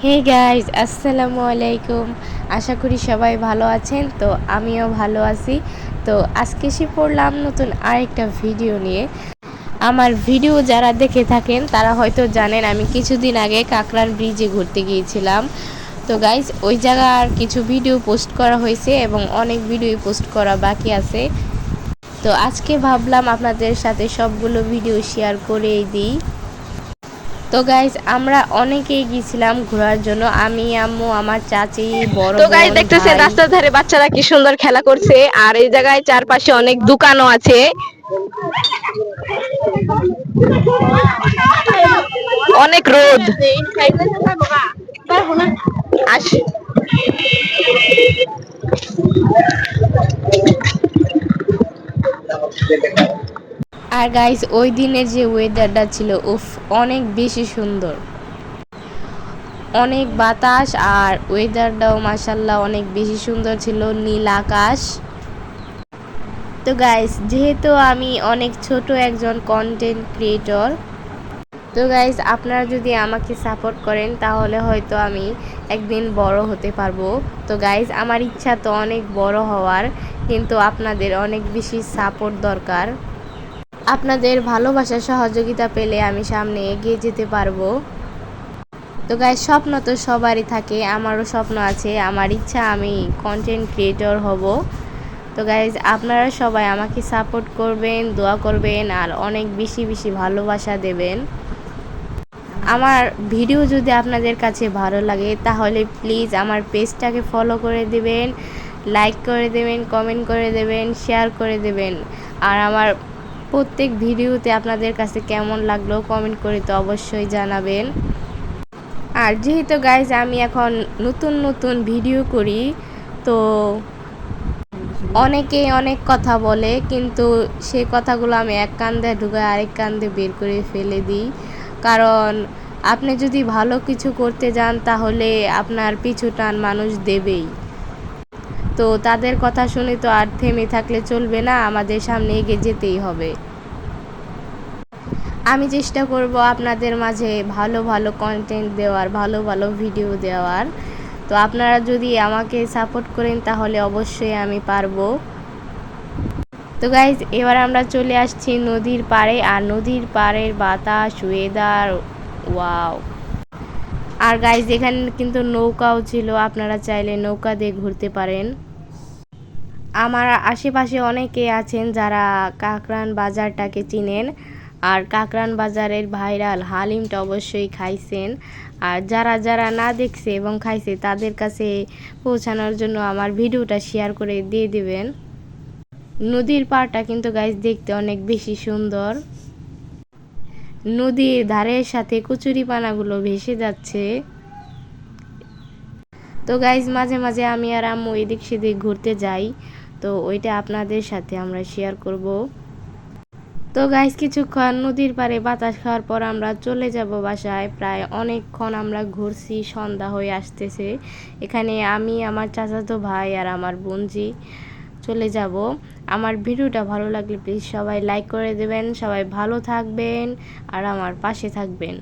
Hey guys, আসসালামু আলাইকুম। আশা করি সবাই ভালো আছেন। তো আমিও ভালো আছি। তো আজকে এসে পড়লাম নতুন আরেকটা ভিডিও নিয়ে। আমার ভিডিও যারা দেখে থাকেন তারা হয়তো জানেন আমি কিছুদিন আগে কাকরান ব্রিজে ঘুরতে গিয়েছিলাম। তো গাইজ, ওই জায়গার কিছু ভিডিও পোস্ট করা হয়েছে এবং অনেক ভিডিও পোস্ট করা বাকি আছে। তো আজকে ভাবলাম আপনাদের সাথে সবগুলো ভিডিও শেয়ার করেই দিই। তো গাইজ, আমরা অনেকেই গিয়েছিলাম ঘোরার জন্য, আমি, আম্মু, আমার চাচি, বড় তো গাইস বোন, দেখতেছেন ভাই। রাস্তার ধারে বাচ্চারা কি সুন্দর খেলা করছে, আর এই জায়গায় চারপাশে অনেক দোকানও আছে, অনেক রোদ। আস আর গাইজ, ওই দিনের যে ওয়েদারটা ছিল, উফ, অনেক বেশি সুন্দর, অনেক বাতাস, আর ওয়েদারটাও মাশাল্লাহ অনেক বেশি সুন্দর ছিল, নীল আকাশ। তো গাইজ, যেহেতু আমি অনেক ছোট একজন কন্টেন্ট ক্রিয়েটর, তো গাইজ আপনারা যদি আমাকে সাপোর্ট করেন তাহলে হয়তো আমি একদিন বড় হতে পারবো। তো গাইজ, আমার ইচ্ছা তো অনেক বড় হওয়ার, কিন্তু আপনাদের অনেক বেশি সাপোর্ট দরকার। আপনাদের ভালোবাসা সহযোগিতা পেলে আমি সামনে এগিয়ে যেতে পারবো। তো গাইজ, স্বপ্ন তো সবারই থাকে, আমারও স্বপ্ন আছে, আমার ইচ্ছা আমি কন্টেন্ট ক্রিয়েটর হব। তো গাইজ, আপনারা সবাই আমাকে সাপোর্ট করবেন, দোয়া করবেন, আর অনেক বেশি বেশি ভালোবাসা দেবেন। আমার ভিডিও যদি আপনাদের কাছে ভালো লাগে তাহলে প্লিজ আমার পেজটাকে ফলো করে দেবেন, লাইক করে দেবেন, কমেন্ট করে দেবেন, শেয়ার করে দেবেন। আর আমার প্রত্যেক ভিডিওতে আপনাদের কাছে কেমন লাগলো কমেন্ট করে তো অবশ্যই জানাবেন। আর যেহেতু গাইজ আমি এখন নতুন নতুন ভিডিও করি, তো অনেকেই অনেক কথা বলে, কিন্তু সেই কথাগুলো আমি এক কান দিয়ে ঢুকায় আরেক কান দিয়ে বের করে ফেলে দিই। কারণ আপনি যদি ভালো কিছু করতে যান তাহলে আপনার পিছু টান মানুষ দেবেই। তো তাদের কথা শুনে তো আর থেমে থাকলে চলবে না, আমাদের সামনে এগিয়ে যেতেই হবে। আমি চেষ্টা করব আপনাদের মাঝে ভালো ভালো কন্টেন্ট দেওয়ার, ভালো ভালো ভিডিও দেওয়ার। তো আপনারা যদি আমাকে সাপোর্ট করেন তাহলে অবশ্যই আমি পারবো। তো গাইজ, এবার আমরা চলে আসছি নদীর পাড়ে, আর নদীর পাড়ের বাতাস, ওয়েদার, ওয়াও। আর গাইজ, এখানে কিন্তু নৌকাও ছিল, আপনারা চাইলে নৌকা দিয়ে ঘুরতে পারেন। আমার আশেপাশে অনেকে আছেন যারা কাকরান বাজারটাকে চিনেন, আর কাকরান বাজারের ভাইরাল হালিমটা অবশ্যই খাইছেন। আর যারা যারা না দেখছে এবং খাইছে তাদের কাছে পৌঁছানোর জন্য আমার ভিডিওটা শেয়ার করে দিয়ে দিবেন। নদীর পাড়টা কিন্তু গাইজ দেখতে অনেক বেশি সুন্দর, নদীর ধারের সাথে কচুরিপানাগুলো ভেসে যাচ্ছে। তো গাইজ, মাঝে মাঝে আমি আর আম্মু এদিক সেদিক ঘুরতে যাই, তো ওইটা আপনাদের সাথে আমরা শেয়ার করব। তো গাইজ, কিছুক্ষণ নদীর পাড়ে বাতাস খাওয়ার পর আমরা চলে যাব বাসায়। প্রায় অনেকক্ষণ আমরা ঘুরছি, সন্ধ্যা হয়ে আসতেছে। এখানে আমি, আমার চাচাতো ভাই আর আমার বোনজি চলে যাব। আমার ভিডিওটা ভালো লাগলে প্লিজ সবাই লাইক করে দেবেন, সবাই ভালো থাকবেন আর আমার পাশে থাকবেন।